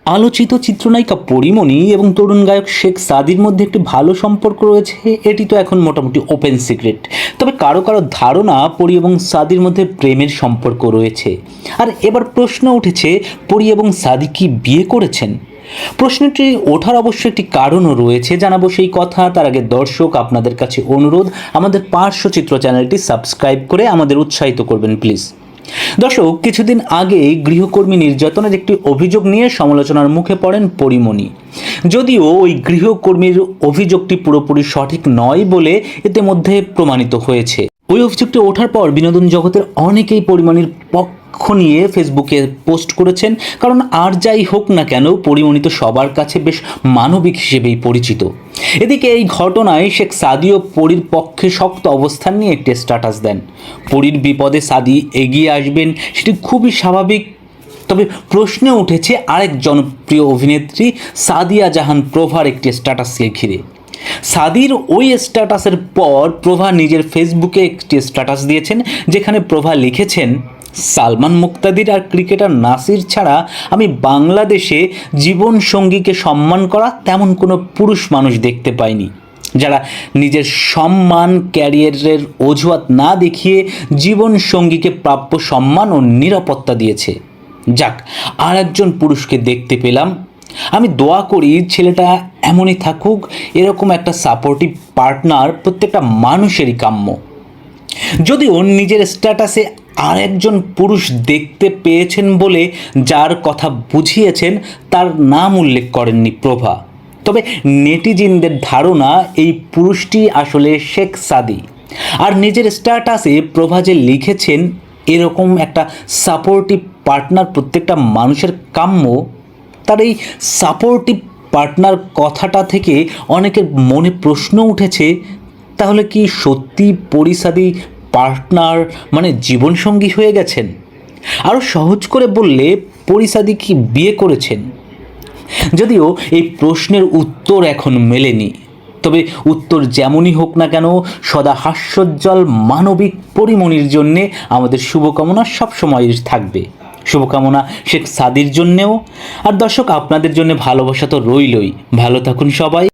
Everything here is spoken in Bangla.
আলোচিত চিত্রনায়িকা পরীমণি এবং তরুণ গায়ক শেখ সাদির মধ্যে একটি ভালো সম্পর্ক রয়েছে, এটি তো এখন মোটামুটি ওপেন সিক্রেট। তবে কারো কারো ধারণা পরী এবং সাদির মধ্যে প্রেমের সম্পর্ক রয়েছে। আর এবার প্রশ্ন উঠেছে, পরী এবং সাদি কি বিয়ে করেছেন? প্রশ্নটি ওঠার অবশ্য একটি কারণও রয়েছে, জানাবো সেই কথা। তার আগে দর্শক, আপনাদের কাছে অনুরোধ, আমাদের পার্শ্বচিত্র চ্যানেলটি সাবস্ক্রাইব করে আমাদের উৎসাহিত করবেন প্লিজ। দর্শক, কিছুদিন আগে গৃহকর্মী নির্যাতনের একটি অভিযোগ নিয়ে সমালোচনার মুখে পড়েন পরীমণি। যদিও ওই গৃহকর্মীর অভিযোগটি পুরোপুরি সঠিক নয় বলে ইতিমধ্যে প্রমাণিত হয়েছে। ওই অভিযোগটি ওঠার পর বিনোদন জগতের অনেকেই পরীমণির পক্ষ নিয়ে ফেসবুকে পোস্ট করেছেন। কারণ আর যাই হোক না কেন, পরীমণি তো সবার কাছে বেশ মানবিক হিসেবেই পরিচিত। এদিকে এই ঘটনায় শেখ সাদিও পরীর পক্ষে শক্ত অবস্থান নিয়ে একটি স্ট্যাটাস দেন। পরীর বিপদে সাদি এগিয়ে আসবেন, সেটি খুবই স্বাভাবিক। তবে প্রশ্নে উঠেছে আরেক জনপ্রিয় অভিনেত্রী সাদিয়া জাহান প্রভার একটি স্ট্যাটাসকে ঘিরে। সাদির ওই স্ট্যাটাসের পর প্রভা নিজের ফেসবুকে একটি স্ট্যাটাস দিয়েছেন, যেখানে প্রভা লিখেছেন, সালমান মুক্তাদির আর ক্রিকেটার নাসির ছাড়া আমি বাংলাদেশে জীবনসঙ্গীকে সম্মান করা তেমন কোনো পুরুষ মানুষ দেখতে পাইনি, যারা নিজের সম্মান ক্যারিয়ারের অজুহাত না দেখিয়ে জীবনসঙ্গীকে প্রাপ্য সম্মান ও নিরাপত্তা দিয়েছে। যাক, আর একজন পুরুষকে দেখতে পেলাম। আমি দোয়া করি ছেলেটা এমনই থাকুক। এরকম একটা সাপোর্টিভ পার্টনার প্রত্যেকটা মানুষেরই কাম্য। যদিও নিজের স্ট্যাটাসে আর একজন পুরুষ দেখতে পেয়েছেন বলে যার কথা বুঝিয়েছেন তার নাম উল্লেখ করেননি প্রভা। তবে নেটিজিনদের ধারণা এই পুরুষটি আসলে শেখ সাদি। আর নিজের স্ট্যাটাসে প্রভা যে লিখেছেন এরকম একটা সাপোর্টিভ পার্টনার প্রত্যেকটা মানুষের কাম্য, তার এই সাপোর্টিভ পার্টনার কথাটা থেকে অনেকের মনে প্রশ্ন উঠেছে, তাহলে কি সত্যি পরী সাদি পার্টনার মানে জীবনসঙ্গী হয়ে গেছেন? আরও সহজ করে বললে, পরী সাদি কি বিয়ে করেছেন? যদিও এই প্রশ্নের উত্তর এখন মেলেনি, তবে উত্তর যেমনই হোক না কেন, সদা হাস্যোজ্জ্বল মানবিক পরীমণির জন্যে আমাদের শুভকামনা সবসময় থাকবে। শুভকামনা শেখ সাদির জন্যেও। আর দর্শক, আপনাদের জন্য ভালোবাসা তো রইলই। ভালো থাকুন সবাই।